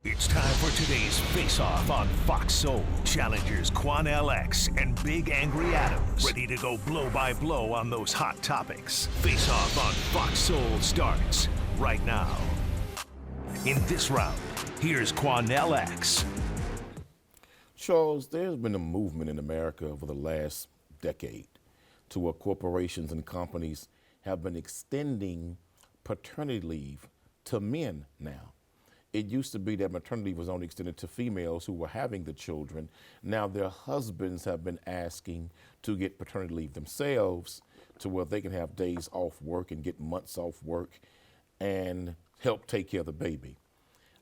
It's time for today's Face-Off on Fox Soul. Challengers Quanell X and Big Angry Adams. Ready to go blow by blow on those hot topics. Face-Off on Fox Soul starts right now. In this round, here's Quanell X. Charles, there's been a movement in America over the last decade to where corporations and companies have been extending paternity leave to men now. It used to be that maternity was only extended to females who were having the children. Now their husbands have been asking to get paternity leave themselves to where they can have days off work and get months off work and help take care of the baby.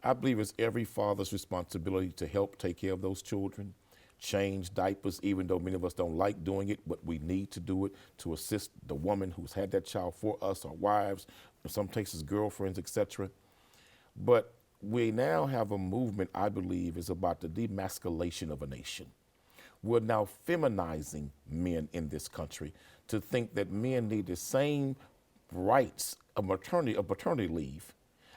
I believe it's every father's responsibility to help take care of those children, change diapers, even though many of us don't like doing it, but we need to do it to assist the woman who's had that child for us, our wives, in some cases girlfriends, etc. But we now have a movement, I believe, is about the demasculation of a nation. We're now feminizing men in this country to think that men need the same rights of paternity leave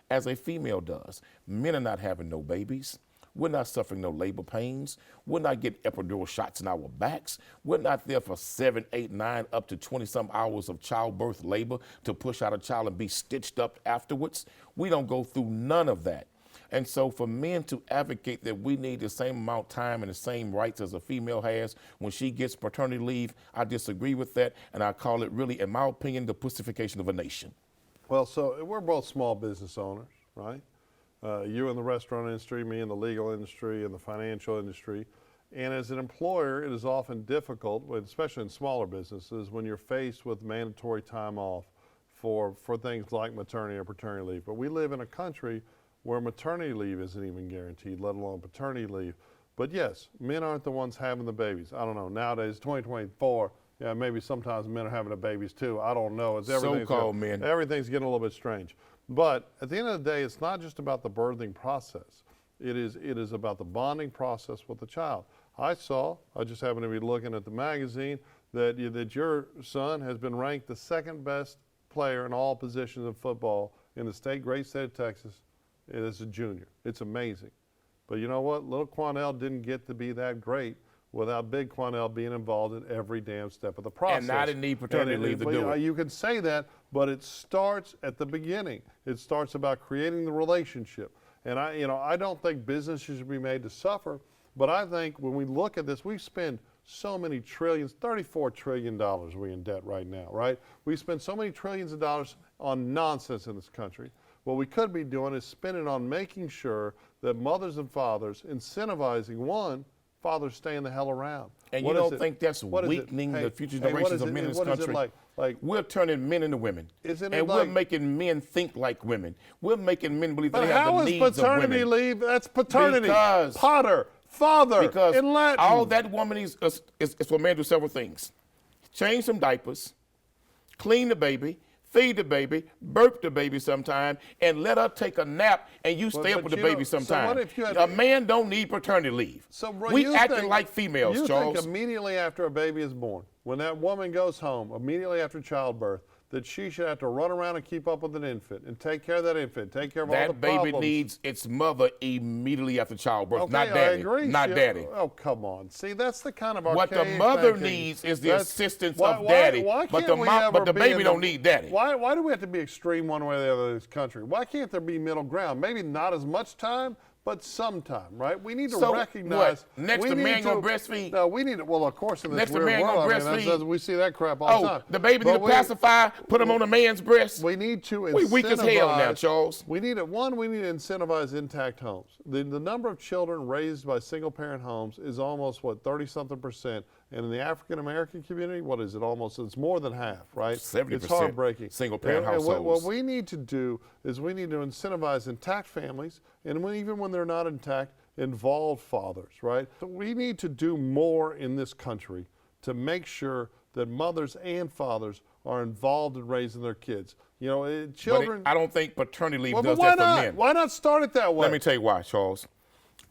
as a female does. Men are not having no babies. We're not suffering no labor pains. We're not getting epidural shots in our backs. We're not there for 7, 8, 9, up to 20-some hours of childbirth labor to push out a child and be stitched up afterwards. We don't go through none of that. And so for men to advocate that we need the same amount of time and the same rights as a female has when she gets paternity leave, I disagree with that, and I call it really, in my opinion, the pussification of a nation. Well, so we're both small business owners, right? You in the restaurant industry, me in the legal industry, and the financial industry. And as an employer, it is often difficult, especially in smaller businesses, when you're faced with mandatory time off for things like maternity or paternity leave. But we live in a country where maternity leave isn't even guaranteed, let alone paternity leave. But yes, men aren't the ones having the babies. I don't know, nowadays, 2024, yeah, maybe sometimes men are having the babies too. I don't know. It's So-called men. Everything's getting a little bit strange. But at the end of the day, it's not just about the birthing process. It is about the bonding process with the child. I just happened to be looking at the magazine that your son has been ranked the second best player in all positions of football in the great state of Texas. It is a junior. It's amazing. But you know what? Little Quanell didn't get to be that great without Big Quanell being involved in every damn step of the process. And I didn't need paternity leave to do it. You can say that, but it starts at the beginning. It starts about creating the relationship. And I don't think businesses should be made to suffer, but I think when we look at this, we spend so many trillions, $34 trillion we're in debt right now, right? We spend so many trillions of dollars on nonsense in this country. What we could be doing is spending on making sure that mothers and fathers, incentivizing fathers staying the hell around. And you don't think that's weakening the future generations of men in this country? Like we're turning men into women. And we're making men think like women. We're making men believe they have the needs of women. But how is paternity leave? That's paternity. Because Pater, father, in Latin. All that woman is for a man to do several things. Change some diapers, clean the baby, feed the baby, burp the baby sometime, and let her take a nap, and you stay up with the baby sometime. A man don't need paternity leave. So, we acting like females, Charles. You think immediately after a baby is born, when that woman goes home, immediately after childbirth, that she should have to run around and keep up with an infant and take care of that infant, take care of all the problems. That baby needs its mother immediately after childbirth, okay, not daddy. I agree. Not daddy. Oh, come on. See, that's the kind of archaic what the mother thinking. Needs is the assistance of daddy. But the baby don't need daddy. Why do we have to be extreme one way or the other in this country? Why can't there be middle ground? Maybe not as much time, but sometime, right? We need to recognize. What? Next the man gonna breastfeed? No, we need to. Well, of course, in this next weird the man world, gonna breastfeed? We see that crap all the time. The baby need to pacify. Put him on a man's breast. We need to. We weak as hell now, Charles. We need to incentivize intact homes. The number of children raised by single-parent homes is almost 30-something%. And in the African American community, what is it? It's more than half, right? 70%. It's heartbreaking. Single-parent households. And what we need to do is we need to incentivize intact families, and even when they're not intact, involve fathers, right? So we need to do more in this country to make sure that mothers and fathers are involved in raising their kids. Children. I don't think paternity leave does that for men. Why not start it that way? Let me tell you why, Charles.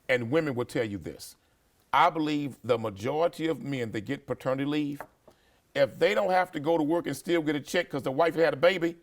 And women will tell you this. I believe the majority of men that get paternity leave, if they don't have to go to work and still get a check because the wife had a baby,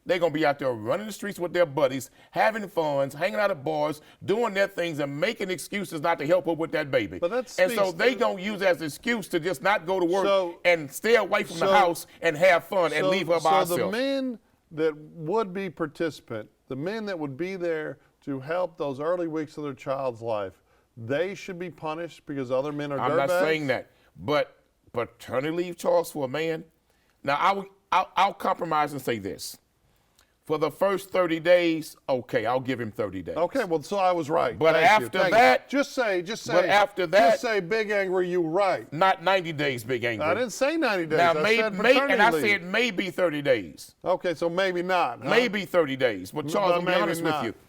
They're going to be out there running the streets with their buddies, having fun, hanging out at bars, doing their things, and making excuses not to help her with that baby. But that and so speaks they to- going to use it as an excuse to just not go to work So- and stay away from the house and have fun and leave her by herself. So the men that would be participant, the men that would be there to help those early weeks of their child's life, they should be punished because other men are dirtbags? I'm not saying that, but paternity leave, Charles, for a man. Now, I'll compromise and say this. For the first 30 days, okay, I'll give him 30 days. Okay, well, so I was right. But Thank you, after thank you. that- just say, But after that- just say, Big Angry, you right. Not 90 days, Big Angry. I didn't say 90 days. Now, I said paternity and I leave. said maybe 30 days. Okay, so maybe not. Huh? Maybe 30 days. But Charles, But I'll be maybe honest not. with you.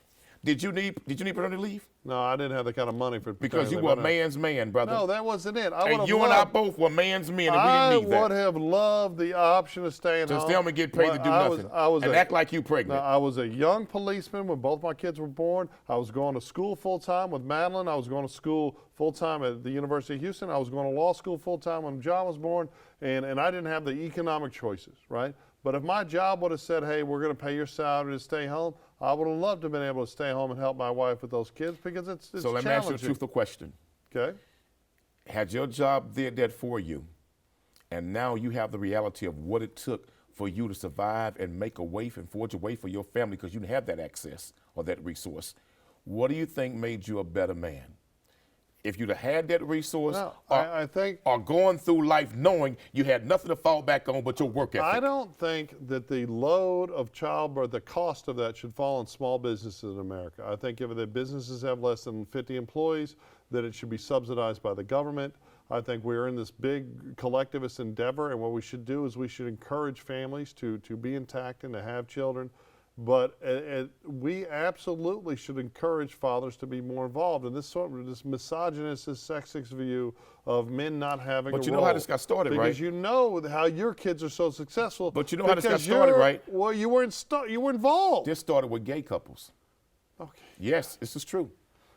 Did you need paternity leave? No, I didn't have the kind of money for Because paternity you leave. were a I know. man's man, brother. No, that wasn't it. I would and have you loved, and I both were man's men, and I we didn't need would that. have loved the option of staying To home. stay home and get paid to do nothing. And act like you pregnant. I was a young policeman when both my kids were born. I was going to school full time with Madeline. I was going to school full time at the University of Houston. I was going to law school full time when John was born, and I didn't have the economic choices, right? But if my job would have said, hey, we're going to pay your salary to stay home, I would have loved to have been able to stay home and help my wife with those kids because it's So let me ask you a challenging. truthful question. Okay. Had your job did that for you, and now you have the reality of what it took for you to survive and make a way and forge a way for your family because you didn't have that access or that resource, what do you think made you a better man? If you'd have had that resource, No, or, I think or going through life knowing you had nothing to fall back on but your work ethic. I don't think that the load of childbirth, the cost of that, should fall on small businesses in America. I think if the businesses have less than 50 employees, that it should be subsidized by the government. I think we're in this big collectivist endeavor, and what we should do is we should encourage families to be intact and to have children. But we absolutely should encourage fathers to be more involved in this sort of this misogynist, this sexist view of men not having a role. But you know how this got started, right? Because you know how your kids are so successful. But you know how this got because started, you're- right? Well, you were involved. This started with gay couples. Okay. Yes, this is true.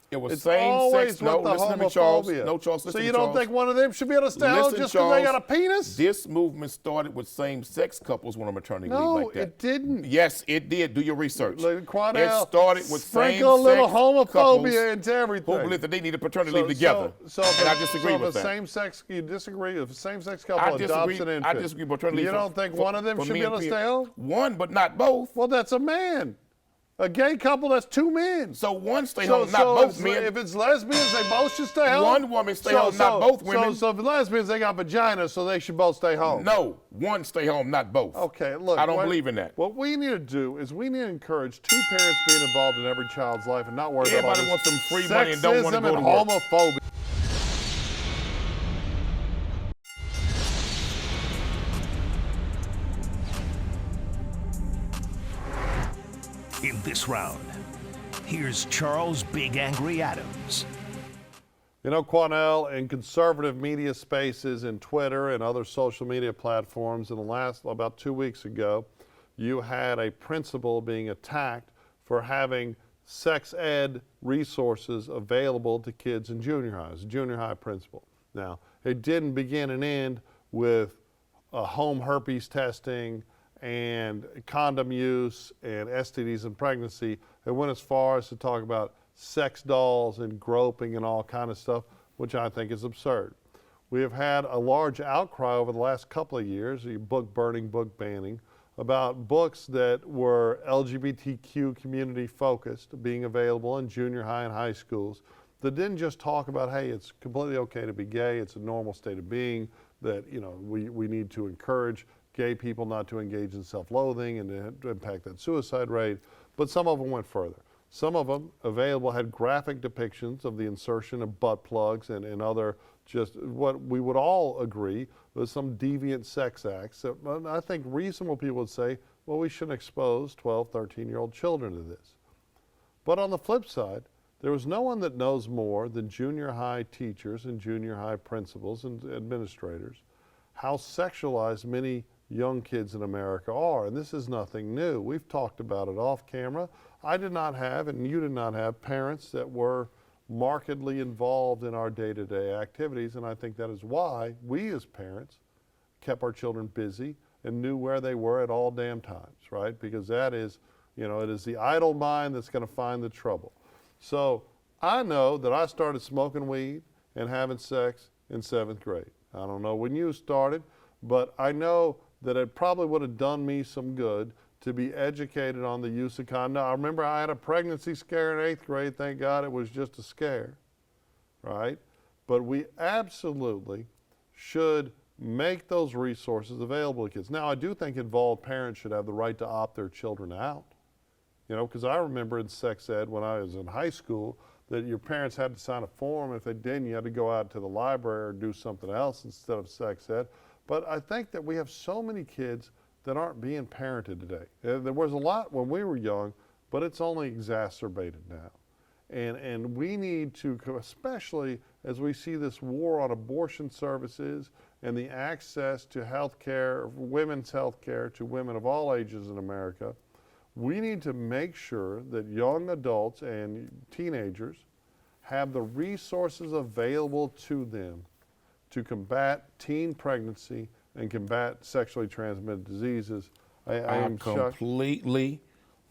It was It's same always sex. No, with the listen to me, Charles. homophobia. No, Charles. So Listen you to don't Charles. think one of them should be able to stay home Listen, just because they Charles, got a penis? This movement started with same-sex couples on a maternity No, leave like that. it didn't. Yes, it did. Do your research. Like, Quanell, it started with sprinkle a little same-sex homophobia couples into everything. who believe that they need a paternity leave together. And I disagree with that. Same-sex, you disagree if a same-sex couple adopts an infant. I disagree with paternity leave. You don't think one of them should be able to stay home? One, but not both. Well, that's a man. A gay couple, that's two men. So one stay home, not both men. If it's lesbians, they both should stay home? One woman stay home, not both women. So if lesbians, they got vaginas, so they should both stay home? No, one stay home, not both. Okay, look. I don't believe in that. What we need to do is we need to encourage two parents being involved in every child's life and not worry about all Everybody this wants some free money and don't want to sexism go to and work. homophobia. In this round, here's Charles Big Angry Adams. You know, Quanell, in conservative media spaces and Twitter and other social media platforms, in the last, about 2 weeks ago, you had a principal being attacked for having sex ed resources available to kids in junior highs, junior high principal. Now, it didn't begin and end with home herpes testing and condom use and STDs and pregnancy. It went as far as to talk about sex dolls and groping and all kind of stuff, which I think is absurd. We have had a large outcry over the last couple of years, book burning, book banning, about books that were LGBTQ community focused being available in junior high and high schools that didn't just talk about, hey, it's completely okay to be gay, it's a normal state of being, that we need to encourage gay people not to engage in self-loathing and to impact that suicide rate, but some of them went further. Some of them available had graphic depictions of the insertion of butt plugs and other just what we would all agree was some deviant sex acts. So I think reasonable people would say, well, we shouldn't expose 12, 13-year-old children to this. But on the flip side, there was no one that knows more than junior high teachers and junior high principals and administrators how sexualized many young kids in America are, and this is nothing new. We've talked about it off camera. I did not have, and you did not have, parents that were markedly involved in our day-to-day activities, and I think that is why we as parents kept our children busy and knew where they were at all damn times, right? Because that is, it is the idle mind that's going to find the trouble. So I know that I started smoking weed and having sex in 7th grade. I don't know when you started, but I know that it probably would have done me some good to be educated on the use of condoms. I remember I had a pregnancy scare in 8th grade. Thank God it was just a scare, right? But we absolutely should make those resources available to kids. Now, I do think involved parents should have the right to opt their children out. Because I remember in sex ed when I was in high school that your parents had to sign a form. If they didn't, you had to go out to the library or do something else instead of sex ed. But I think that we have so many kids that aren't being parented today. There was a lot when we were young, but it's only exacerbated now. And we need to, especially as we see this war on abortion services and the access to health care, women's health care to women of all ages in America, we need to make sure that young adults and teenagers have the resources available to them to combat teen pregnancy and combat sexually transmitted diseases. I am completely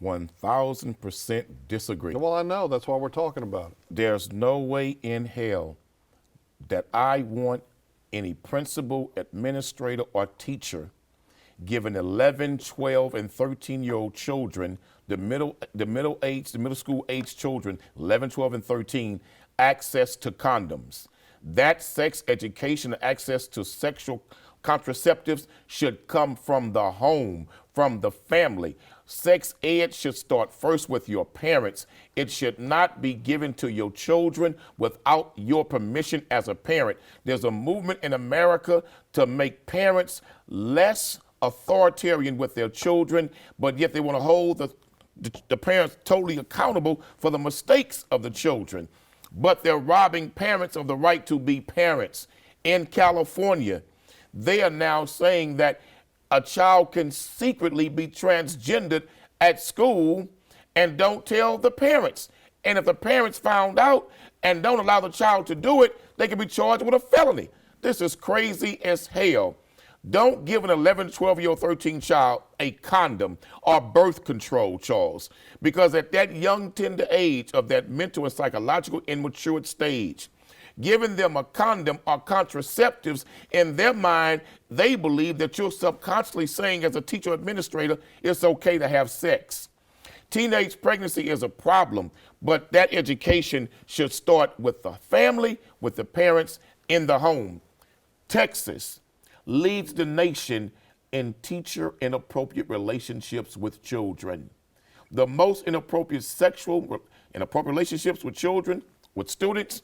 1,000% disagree. Well, I know. That's why we're talking about it. There's no way in hell that I want any principal, administrator, or teacher giving 11, 12, and 13-year-old children, the middle school age children, 11, 12, and 13, access to condoms. That sex education, access to sexual contraceptives should come from the home, from the family. Sex ed should start first with your parents. It should not be given to your children without your permission as a parent. There's a movement in America to make parents less authoritarian with their children, but yet they want to hold the parents totally accountable for the mistakes of the children. But they're robbing parents of the right to be parents. In California, they are now saying that a child can secretly be transgendered at school and don't tell the parents. And if the parents found out and don't allow the child to do it, they can be charged with a felony. This is crazy as hell. Don't give an 11, 12-year-old, 13 child a condom or birth control, Charles, because at that young, tender age of that mental and psychological immature stage, giving them a condom or contraceptives, in their mind, they believe that you're subconsciously saying as a teacher or administrator, it's okay to have sex. Teenage pregnancy is a problem, but that education should start with the family, with the parents in the home. Texas leads the nation in teacher inappropriate relationships with children. The most inappropriate relationships with children, with students,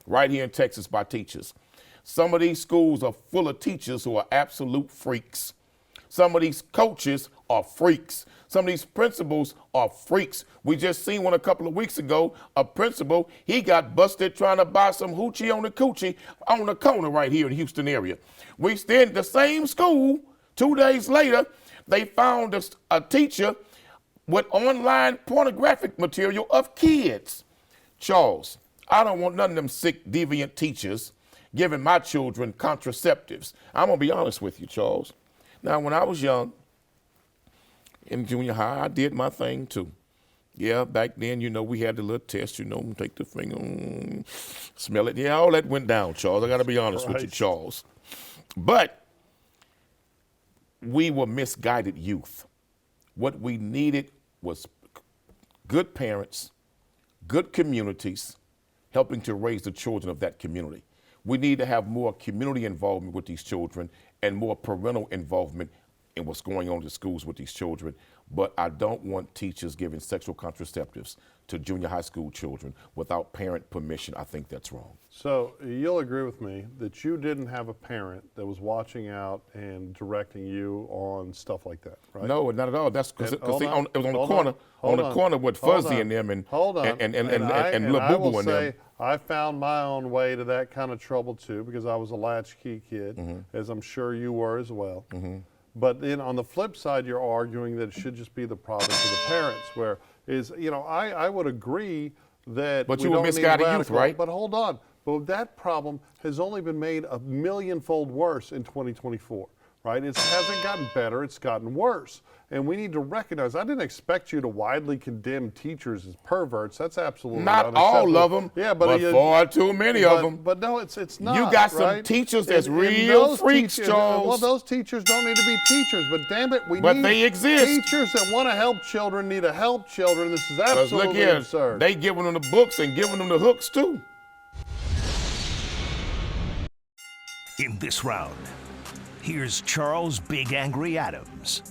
right here in Texas by teachers. Some of these schools are full of teachers who are absolute freaks. Some of these coaches are freaks. Some of these principals are freaks. We just seen one a couple of weeks ago, a principal, he got busted trying to buy some hoochie on the coochie on the corner right here in the Houston area. We in the same school, 2 days later, they found a teacher with online pornographic material of kids. Charles, I don't want none of them sick, deviant teachers giving my children contraceptives. I'm going to be honest with you, Charles. Now, when I was young, in junior high, I did my thing too. Yeah, back then, we had the little test, take the finger, smell it. Yeah, all that went down, Charles. I got to be honest with you, Charles. But we were misguided youth. What we needed was good parents, good communities, helping to raise the children of that community. We need to have more community involvement with these children and more parental involvement in what's going on in the schools with these children. But I don't want teachers giving sexual contraceptives to junior high school children without parent permission. I think that's wrong. So you'll agree with me that you didn't have a parent that was watching out and directing you on stuff like that, right? No, not at all. That's because it was on the corner with Fuzzy and them and Lil Boo Boo and them. I found my own way to that kind of trouble too, because I was a latchkey kid, as I'm sure you were as well. But then on the flip side, you're arguing that it should just be the province of the parents, I would agree that. But you were misguided youth, right? But hold on. But that problem has only been made a millionfold worse in 2024. right? It hasn't gotten better, it's gotten worse. And we need to recognize, I didn't expect you to widely condemn teachers as perverts. That's absolutely Not all of them, yeah, but far too many of them. But no, it's not. You got some right? teachers that's And real those freaks, Charles. Well, those teachers don't need to be teachers, but damn it, But they exist. Teachers that want to help children need to help children. This is 'Cause absolutely look here, absurd. they giving them the books and giving them the hooks too. In this round, here's Charles Big Angry Adams.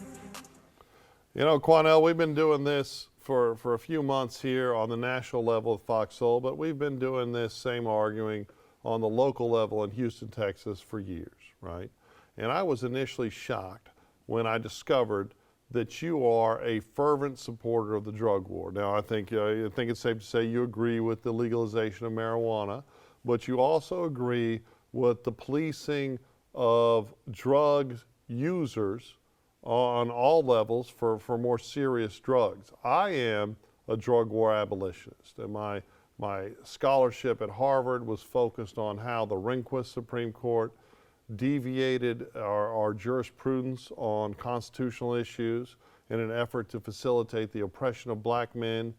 You know, Quanell, we've been doing this for a few months here on the national level of Fox Soul, but we've been doing this same arguing on the local level in Houston, Texas for years, right? And I was initially shocked when I discovered that you are a fervent supporter of the drug war. Now, I think it's safe to say you agree with the legalization of marijuana, but you also agree with the policing of drug users on all levels for more serious drugs. I am a drug war abolitionist, and my scholarship at Harvard was focused on how the Rehnquist Supreme Court deviated our jurisprudence on constitutional issues in an effort to facilitate the oppression of black men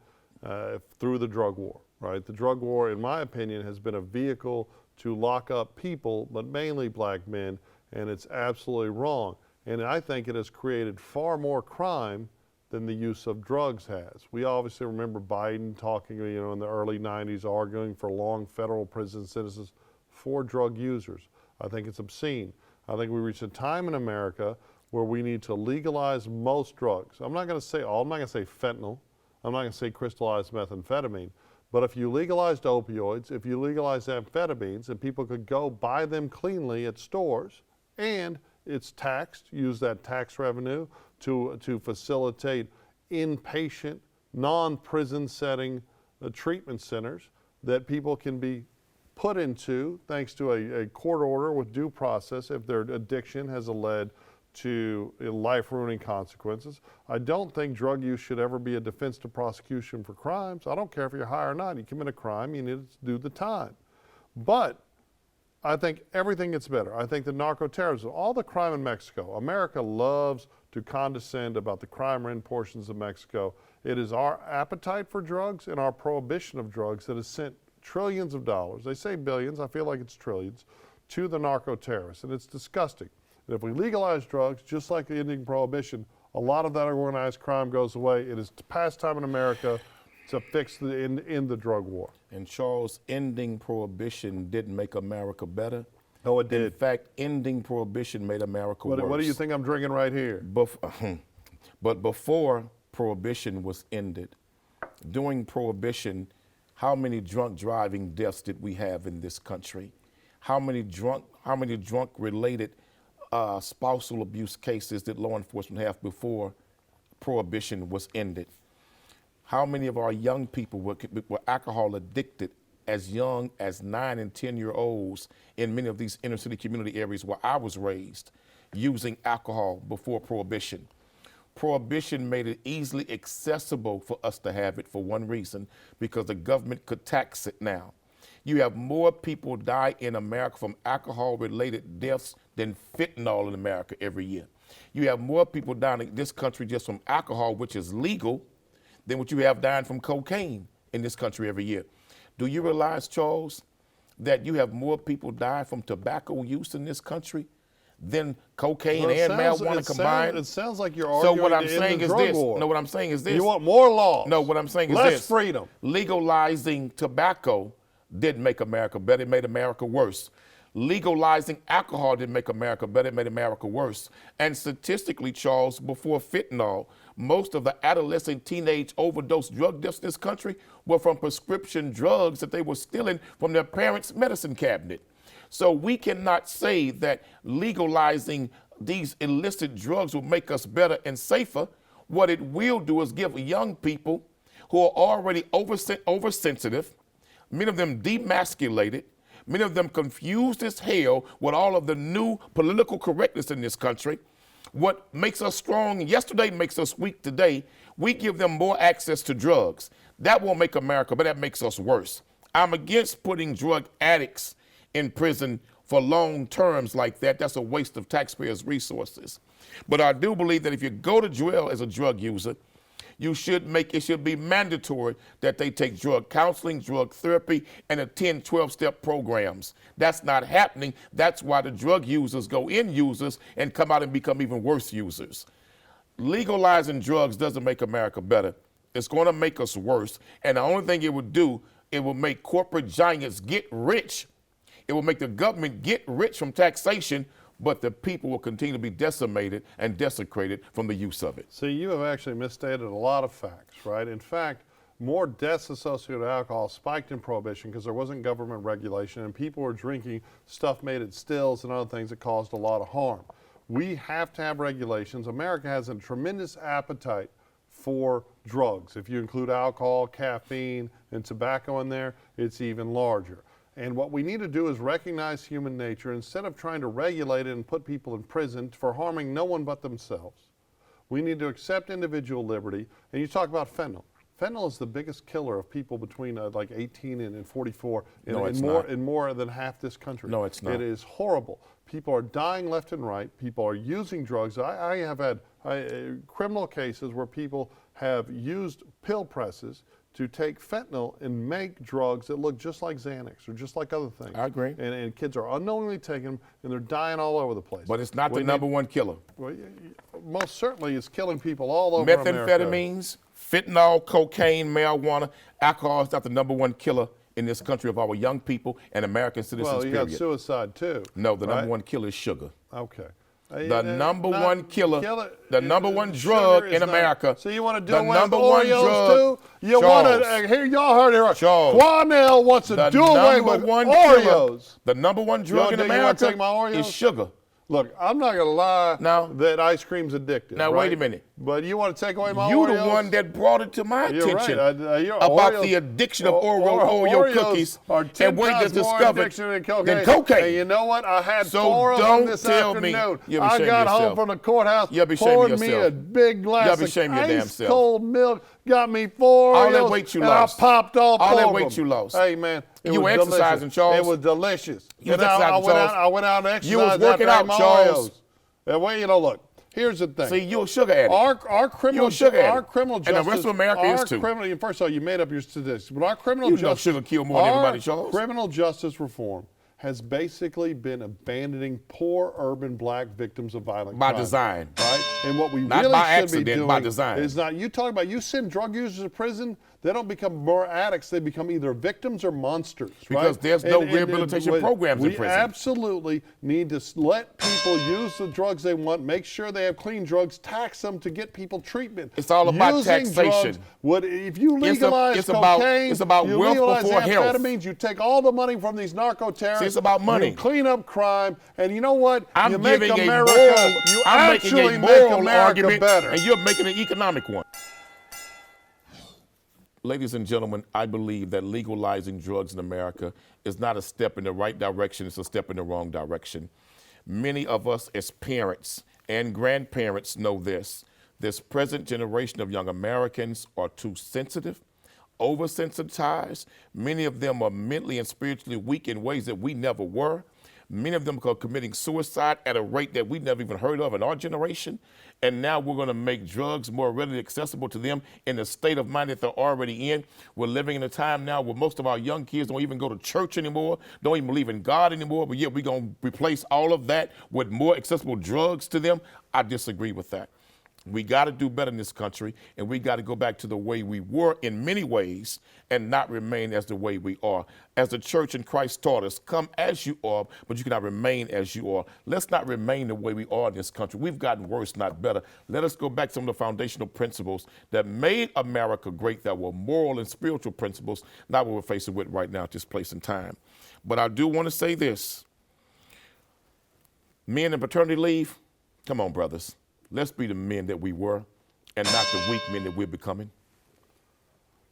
through the drug war, right? The drug war, in my opinion, has been a vehicle to lock up people, but mainly black men, and it's absolutely wrong. And I think it has created far more crime than the use of drugs has. We obviously remember Biden talking, in the early 90s, arguing for long federal prison sentences for drug users. I think it's obscene. I think we reached a time in America where we need to legalize most drugs. I'm not going to say all. I'm not going to say fentanyl. I'm not going to say crystallized methamphetamine. But if you legalized opioids, if you legalized amphetamines, and people could go buy them cleanly at stores, and it's taxed, use that tax revenue to facilitate inpatient, non-prison setting treatment centers that people can be put into thanks to a court order with due process if their addiction has led to life-ruining consequences. I don't think drug use should ever be a defense to prosecution for crimes. I don't care if you're high or not. You commit a crime, you need to do the time. But I think everything gets better. I think the narco-terrorism, all the crime in Mexico, America loves to condescend about the crime-ridden portions of Mexico. It is our appetite for drugs and our prohibition of drugs that has sent trillions of dollars, they say billions, I feel like it's trillions, to the narco-terrorists, and it's disgusting. And if we legalize drugs, just like the ending prohibition, a lot of that organized crime goes away. It is past time in America to fix end the drug war. And Charles, ending prohibition didn't make America better. Oh, it did. In fact, ending prohibition made America worse. What do you think I'm drinking right here? But before prohibition was ended, during prohibition, how many drunk driving deaths did we have in this country? How many drunk related spousal abuse cases did law enforcement have before prohibition was ended? How many of our young people were alcohol addicted as young as 9 and 10-year-olds in many of these inner city community areas where I was raised, using alcohol before prohibition? Prohibition made it easily accessible for us to have it for one reason, because the government could tax it now. You have more people die in America from alcohol-related deaths than fentanyl in America every year. You have more people dying in this country just from alcohol, which is legal, than what you have dying from cocaine in this country every year. Do you realize, Charles, that you have more people die from tobacco use in this country than cocaine and marijuana combined? It sounds like you're arguing so what I'm to end saying the is drug this. war. No, what I'm saying is this. You want more laws. No, what I'm saying is less this. freedom. Legalizing tobacco didn't make America better, it made America worse. Legalizing alcohol didn't make America better, it made America worse. And statistically, Charles, before fentanyl, most of the adolescent teenage overdose drug deaths in this country were from prescription drugs that they were stealing from their parents' medicine cabinet. So we cannot say that legalizing these illicit drugs will make us better and safer. What it will do is give young people who are already oversensitive, many of them demasculated, many of them confused as hell with all of the new political correctness in this country. What makes us strong yesterday makes us weak today. We give them more access to drugs. That won't make America, but that makes us worse. I'm against putting drug addicts in prison for long terms like that. That's a waste of taxpayers' resources. But I do believe that if you go to jail as a drug user, it should be mandatory that they take drug counseling, drug therapy, and attend 12-step programs. That's not happening. That's why the drug users go in users and come out and become even worse users. Legalizing drugs doesn't make America better. It's going to make us worse. And the only thing it would do, it will make corporate giants get rich. It will make the government get rich from taxation, but the people will continue to be decimated and desecrated from the use of it. See, you have actually misstated a lot of facts, right? In fact, more deaths associated with alcohol spiked in Prohibition because there wasn't government regulation and people were drinking stuff made at stills and other things that caused a lot of harm. We have to have regulations. America has a tremendous appetite for drugs. If you include alcohol, caffeine, and tobacco in there, it's even larger. And what we need to do is recognize human nature instead of trying to regulate it and put people in prison for harming no one but themselves. We need to accept individual liberty. And you talk about fentanyl. Fentanyl is the biggest killer of people between like 18 and 44 in more than half this country. No, it's not. It is horrible. People are dying left and right. People are using drugs. I have had criminal cases where people have used pill presses to take fentanyl and make drugs that look just like Xanax or just like other things. I agree. And kids are unknowingly taking them, and they're dying all over the place. But it's not the number one killer. Well, most certainly it's killing people all over America. Methamphetamines, fentanyl, cocaine, marijuana, alcohol is not the number one killer in this country of our young people and American citizens, well, you got suicide too. No, the number one killer is sugar. Okay. The number one killer, the number one drug in America. So you want to do the away with number one Oreos drug, too? You want to, here, y'all heard it right. Quanell wants to do away with Oreos. The number one drug in You want to take my America Oreos? is sugar. Look, I'm not going to lie that ice cream's addictive. Now, right? wait a minute. But you want to take away my You're Oreos? the one that brought it to my attention right. about the addiction of Oreo cookies are 10 and what you times more discovered addiction than than cocaine. And you know what? I had So 4 of them don't this tell afternoon. me. I got home from the courthouse, poured me a big glass of ice cold milk, got me 4 All Oreos, that weight you and lost. I popped all 4 All that of weight them. you lost. Hey, man. You were exercising, Charles. It was delicious. You was exercising, Charles. I went out and exercised. You was working out, Charles. Well, you know, look. Here's the thing. See, you're a sugar addict. Our criminal justice, and the rest of America is too. First of all, you made up your statistics, but our criminal justice. You know sugar kill more than everybody, Charles. Criminal justice reform has basically been abandoning poor urban black victims of violent crime. By design. Right? And what we not really by should accident, be doing by design. is not, you talk about, you send drug users to prison, they don't become more addicts, they become either victims or monsters. Because there's no rehabilitation programs in prison. We absolutely need to let people use the drugs they want, make sure they have clean drugs, tax them to get people treatment. It's all about taxation. If you legalize cocaine, it's about you wealth legalize before health. amphetamines, you take all the money from these narco terrorists. See, it's about money. You clean up crime, and you know what? I'm you make giving America, a moral, you I'm actually making a make moral America argument, better. and you're making an economic one. Ladies and gentlemen, I believe that legalizing drugs in America is not a step in the right direction, it's a step in the wrong direction. Many of us as parents and grandparents know this. This present generation of young Americans are too sensitive, oversensitized. Many of them are mentally and spiritually weak in ways that we never were. Many of them are committing suicide at a rate that we never even heard of in our generation. And now we're going to make drugs more readily accessible to them in the state of mind that they're already in. We're living in a time now where most of our young kids don't even go to church anymore, don't even believe in God anymore, but yet we're going to replace all of that with more accessible drugs to them. I disagree with that. We got to do better in this country, and we got to go back to the way we were in many ways and not remain as the way we are. As the church and Christ taught us, come as you are, but you cannot remain as you are. Let's not remain the way we are in this country. We've gotten worse, not better. Let us go back to some of the foundational principles that made America great, that were moral and spiritual principles, not what we're facing with right now at this place and time. But I do want to say this. Men in paternity leave, come on, brothers. Let's be the men that we were and not the weak men that we're becoming.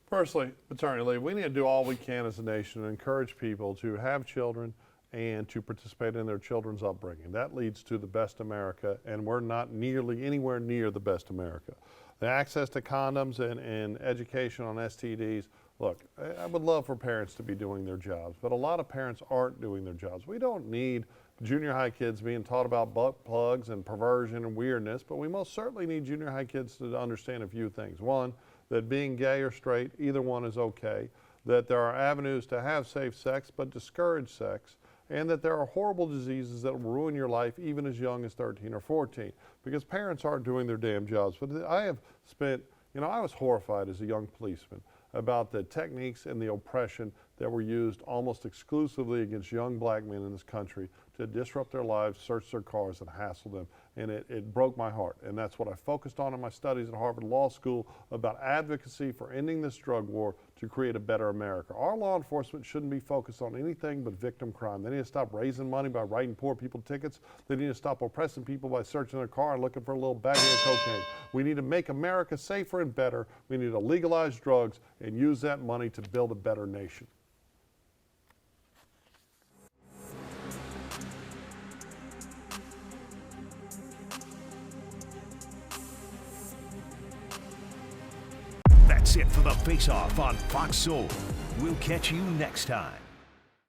Personally, paternity leave, we need to do all we can as a nation to encourage people to have children and to participate in their children's upbringing. That leads to the best America, and we're not nearly anywhere near the best America. The access to condoms and education on STDs Look, I would love for parents to be doing their jobs, but a lot of parents aren't doing their jobs. We don't need junior high kids being taught about butt plugs and perversion and weirdness, but we most certainly need junior high kids to understand a few things. One, that being gay or straight, either one is okay, that there are avenues to have safe sex but discourage sex, and that there are horrible diseases that will ruin your life even as young as 13 or 14, because parents aren't doing their damn jobs. But I have spent, I was horrified as a young policeman about the techniques and the oppression that were used almost exclusively against young black men in this country to disrupt their lives, search their cars, and hassle them. And it broke my heart. And that's what I focused on in my studies at Harvard Law School about advocacy for ending this drug war to create a better America. Our law enforcement shouldn't be focused on anything but victim crime. They need to stop raising money by writing poor people tickets. They need to stop oppressing people by searching their car and looking for a little bag of cocaine. We need to make America safer and better. We need to legalize drugs and use that money to build a better nation. That's it for the Face-Off on Fox Soul. We'll catch you next time.